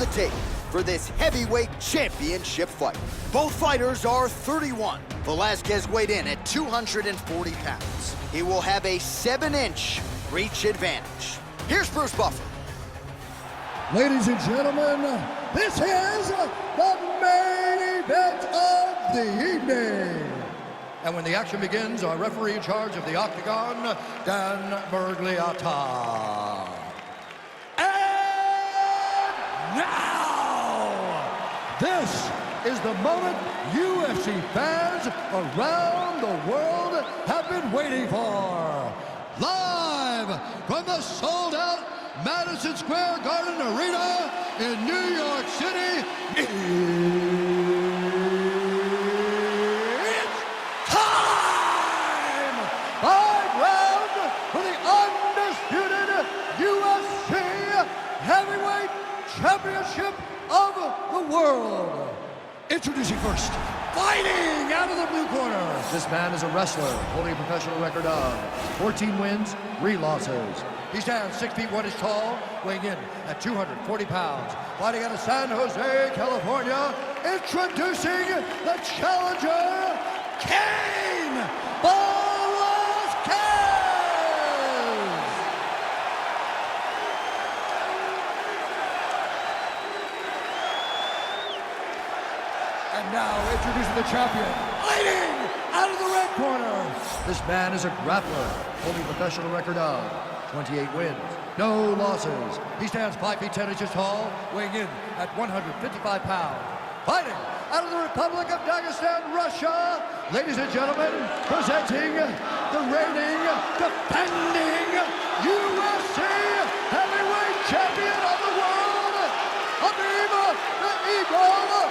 the tape for this heavyweight championship fight. Both fighters are 31. Velasquez weighed in at 240 pounds. He will have a 7-inch reach advantage. Here's Bruce Buffer. Ladies and gentlemen, this is the main event of the evening. And when the action begins, our referee in charge of the Octagon, Dan Bergliata. And now, this is the moment UFC fans around the world have been waiting for. Live from the sold-out Madison Square Garden Arena in New York City, it's time! 5 rounds for the undisputed UFC Heavyweight Championship of the World. Introducing first, fighting out of the blue corner. This man is a wrestler, holding a professional record of 14 wins, 3 losses. He stands 6 feet 1 inch tall, weighing in at 240 pounds. Fighting out of San Jose, California, introducing the challenger, Cain Velasquez! And now, introducing the champion, fighting out of the red corner. This man is a grappler, holding a professional record of 28 wins, no losses. He stands 5 feet 10 inches tall, weighing in at 155 pounds. Fighting out of the Republic of Dagestan, Russia, ladies and gentlemen, presenting the reigning, defending UFC heavyweight champion of the world, Khabib Nurmagomedov.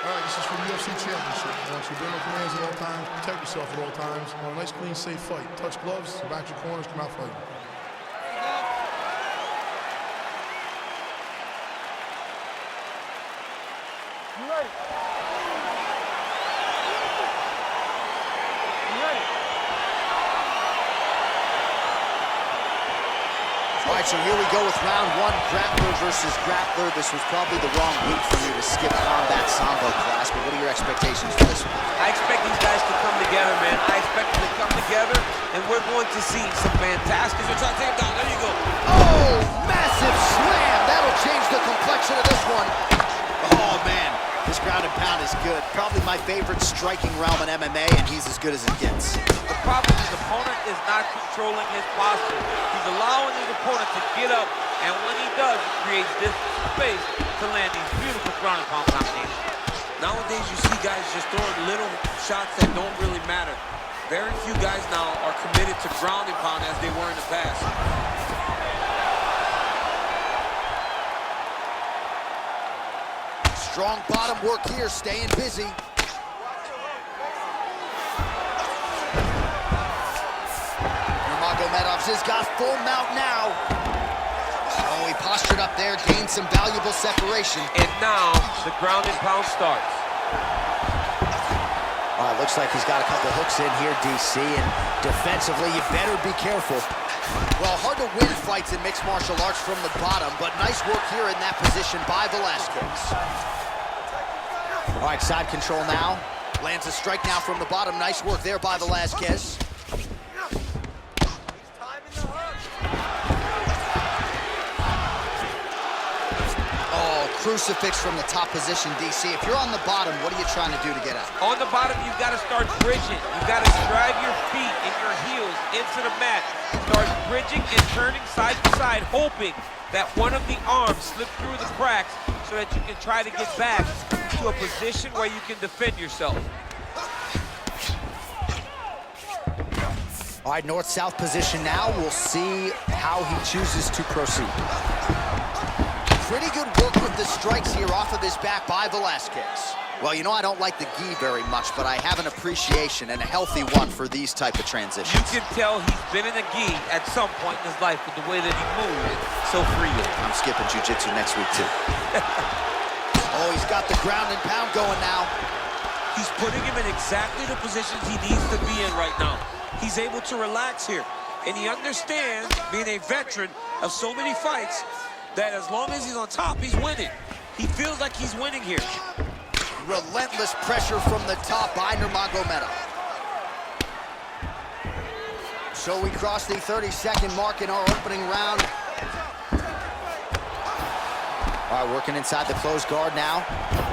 All right, this is for the UFC Championship. I want you to obey my commands at all times, protect yourself at all times. I want a nice, clean, safe fight. Touch gloves, back your corners, come out fighting. You ready? You ready? All right, so here we go with round 1, grappler versus grappler. This was probably the wrong week for you to skip combat sambo class, but what are your expectations for this one? I expect these guys to come together, man. I expect them to come together, and we're going to see some fantastic... We're trying to take him down. There you go. Oh, massive slam. That'll change the complexion of this one. Oh, man. This ground and pound is good. Probably my favorite striking realm in MMA, and he's as good as it gets. The problem is his opponent is not controlling his posture. He's allowing his opponent to get up, and when he does, he creates this space to land these beautiful ground and pound combinations. Nowadays, you see guys just throwing little shots that don't really matter. Very few guys now are committed to ground and pound as they were in the past. Strong bottom work here, staying busy. Nurmagomedov has got full mount now. Oh, he postured up there, gained some valuable separation. And now, the ground and pound starts. Looks like he's got a couple hooks in here, DC, and defensively, you better be careful. Well, hard to win fights in mixed martial arts from the bottom, but nice work here in that position by Velasquez. All right, side control now. Lands a strike now from the bottom. Nice work there by Velasquez. Oh, crucifix from the top position, DC. If you're on the bottom, what are you trying to do to get out? On the bottom, you've got to start bridging. You've got to drive your feet and your heels into the mat. Start bridging and turning side to side, hoping that one of the arms slip through the cracks so that you can try to get back to a position where you can defend yourself. All right, north-south position now. We'll see how he chooses to proceed. Pretty good work with the strikes here off of his back by Velasquez. Well, you know, I don't like the gi very much, but I have an appreciation and a healthy one for these type of transitions. You can tell he's been in a gi at some point in his life with the way that he moves so freely. I'm skipping jiu-jitsu next week, too. Oh, he's got the ground and pound going now. He's putting him in exactly the positions he needs to be in right now. He's able to relax here. And he understands, being a veteran of so many fights, that as long as he's on top, he's winning. He feels like he's winning here. Relentless pressure from the top by Nurmagomedov. So we cross the 30-second mark in our opening round. All right, working inside the closed guard now.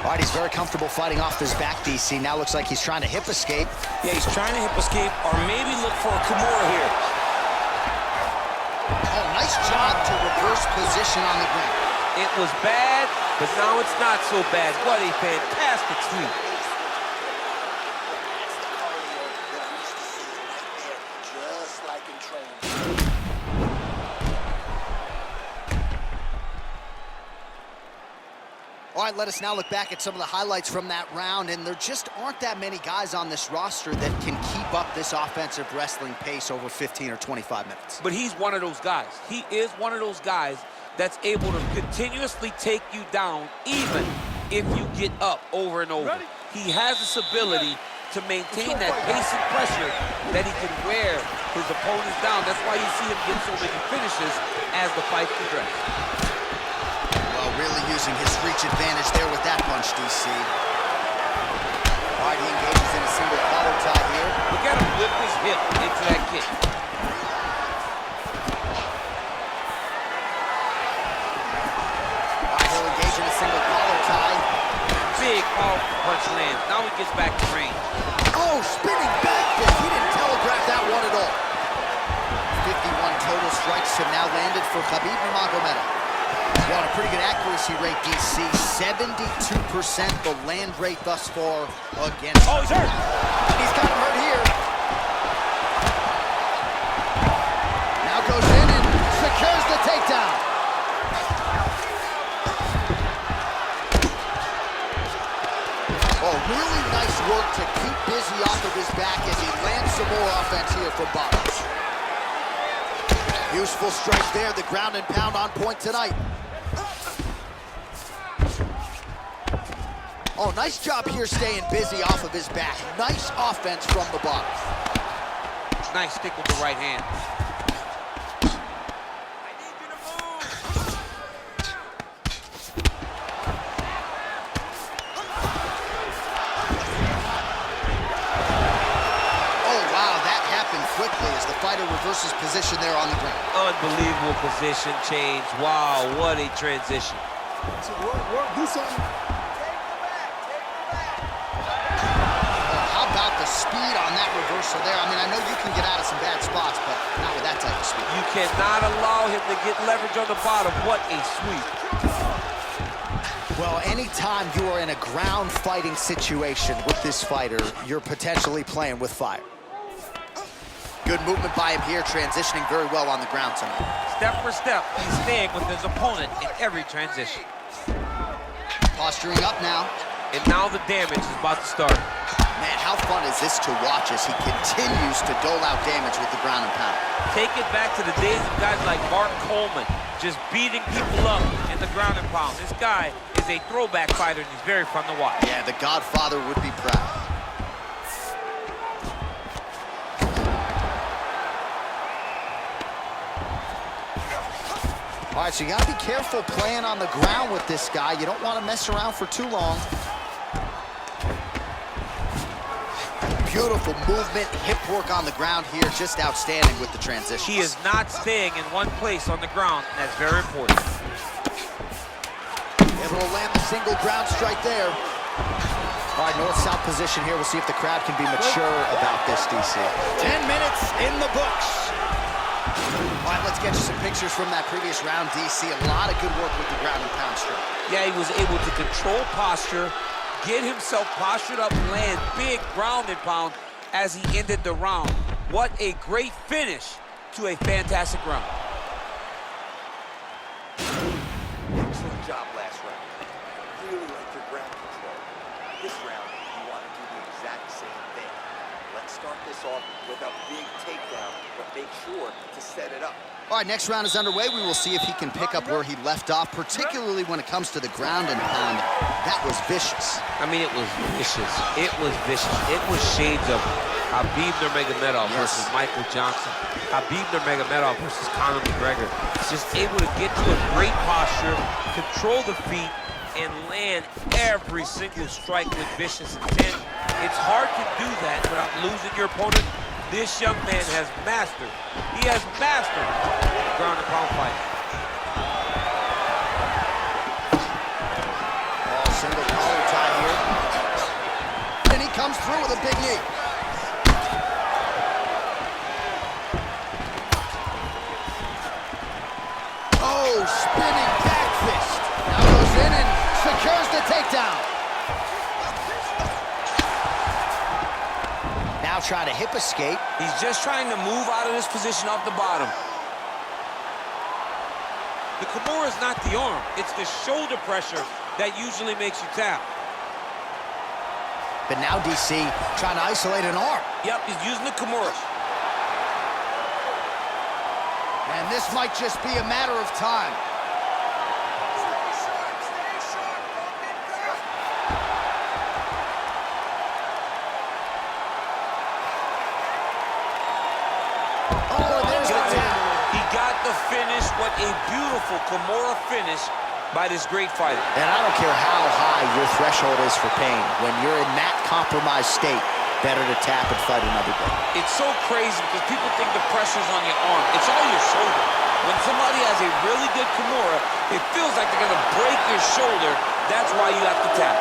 All right, he's very comfortable fighting off his back, DC. Now looks like he's trying to hip escape. Yeah, he's trying to hip escape or maybe look for a Kimura here. Oh, nice job to reverse position on the ground. It was bad, but now it's not so bad. What a fantastic sweep. All right, let us now look back at some of the highlights from that round, and there just aren't that many guys on this roster that can keep up this offensive wrestling pace over 15 or 25 minutes. But he's one of those guys. He is one of those guys that's able to continuously take you down even if you get up over and over. He has this ability to maintain that pace and pressure that he can wear his opponents down. That's why you see him get so many finishes as the fight progresses. Well, really using his reach advantage there with that punch, DC. All right, he engages in a single collar tie here. Look at him whip his hip into that kick. All right, he'll engage in a single collar tie. Big, powerful punch lands. Now he gets back to range. Oh, spinning back fist. He didn't telegraph that one at all. 51 total strikes have now landed for Khabib Nurmagomedov. Well, a pretty good accuracy rate, DC. 72% the land rate thus far against him. Oh, he's hurt. He's got him hurt here. Now goes in and secures the takedown. Oh, really nice work to keep busy off of his back as he lands some more offense here for Bottoms. Useful strike there, the ground and pound on point tonight. Oh, nice job here staying busy off of his back. Nice offense from the bottom. Nice stick with the right hand. Oh, wow, that happened quickly as the fighter reverses position there on the ground. Unbelievable position change. Wow, what a transition. Do something. The speed on that reversal there. I mean, I know you can get out of some bad spots, but not with that type of speed. You cannot allow him to get leverage on the bottom. What a sweep. Well, anytime you are in a ground fighting situation with this fighter, you're potentially playing with fire. Good movement by him here, transitioning very well on the ground tonight. Step for step, he's staying with his opponent in every transition. Posturing up now. And now the damage is about to start. Man, how fun is this to watch as he continues to dole out damage with the ground and pound? Take it back to the days of guys like Mark Coleman, just beating people up in the ground and pound. This guy is a throwback fighter, and he's very fun to watch. Yeah, the Godfather would be proud. All right, so you gotta be careful playing on the ground with this guy. You don't want to mess around for too long. Beautiful movement, hip work on the ground here, just outstanding with the transition. He is not staying in one place on the ground, and that's very important. Able to land the single ground strike there. All right, north-south position here. We'll see if the crowd can be mature about this, DC. 10 minutes in the books. All right, let's get you some pictures from that previous round, DC. A lot of good work with the ground and pound strike. Yeah, he was able to control posture, get himself postured up, land big ground and pound as he ended the round. What a great finish to a fantastic round. Excellent job last round. Really like your ground control. This round, you want to do the exact same thing. Let's start this off with a big takedown, but make sure to set it up. All right, next round is underway. We will see if he can pick up where he left off, particularly when it comes to the ground and pound. That was vicious. I mean, it was vicious. It was vicious. It was shades of Khabib Nurmagomedov versus Michael Johnson. Khabib Nurmagomedov versus Conor McGregor. Just able to get to a great posture, control the feet, and land every single strike with vicious intent. It's hard to do that without losing your opponent. This young man has mastered. He has mastered ground and pound fight. Oh, single collar tie here. And he comes through with a big knee. Oh, spinning back fist. Now goes in and secures the takedown. Now trying to hip escape. He's just trying to move out of this position off the bottom. The Kimura is not the arm. It's the shoulder pressure that usually makes you tap. But now DC trying to isolate an arm. Yep, he's using the Kimura. And this might just be a matter of time. Finish, what a beautiful Kimura finish by this great fighter. And I don't care how high your threshold is for pain. When you're in that compromised state, better to tap and fight another day. It's so crazy because people think the pressure's on your arm. It's all your shoulder. When somebody has a really good Kimura, it feels like they're going to break your shoulder. That's why you have to tap.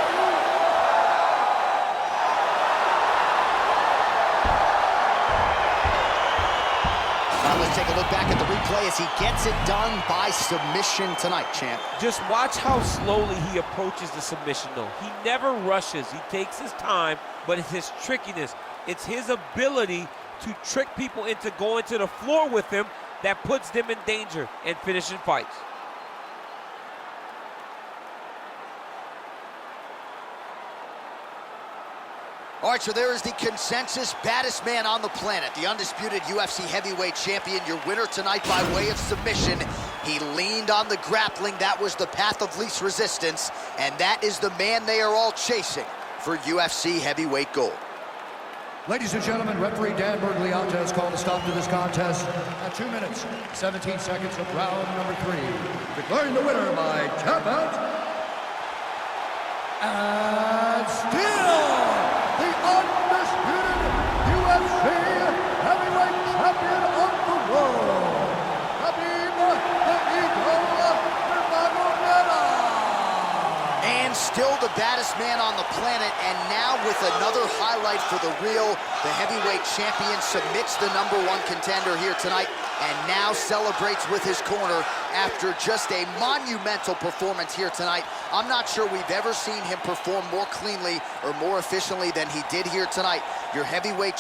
Let's take a look back at the replay as he gets it done by submission tonight, champ. Just watch how slowly he approaches the submission, though. He never rushes. He takes his time, but it's his trickiness. It's his ability to trick people into going to the floor with him that puts them in danger and finishing fights. All right, so there is the consensus baddest man on the planet, the undisputed UFC heavyweight champion, your winner tonight by way of submission. He leaned on the grappling. That was the path of least resistance, and that is the man they are all chasing for UFC heavyweight gold. Ladies and gentlemen, referee Dan Bergliata has called a stop to this contest at 2 minutes, 17 seconds of round number 3. Declaring the winner by tap out, and still the undisputed UFC heavyweight champion of the world, Khabib the Eagle Nurmagomedov. And still the baddest man on the planet, and now with another highlight for the real, the heavyweight champion submits the #1 contender here tonight, and now celebrates with his corner after just a monumental performance here tonight. I'm not sure we've ever seen him perform more cleanly or more efficiently than he did here tonight. Your heavyweight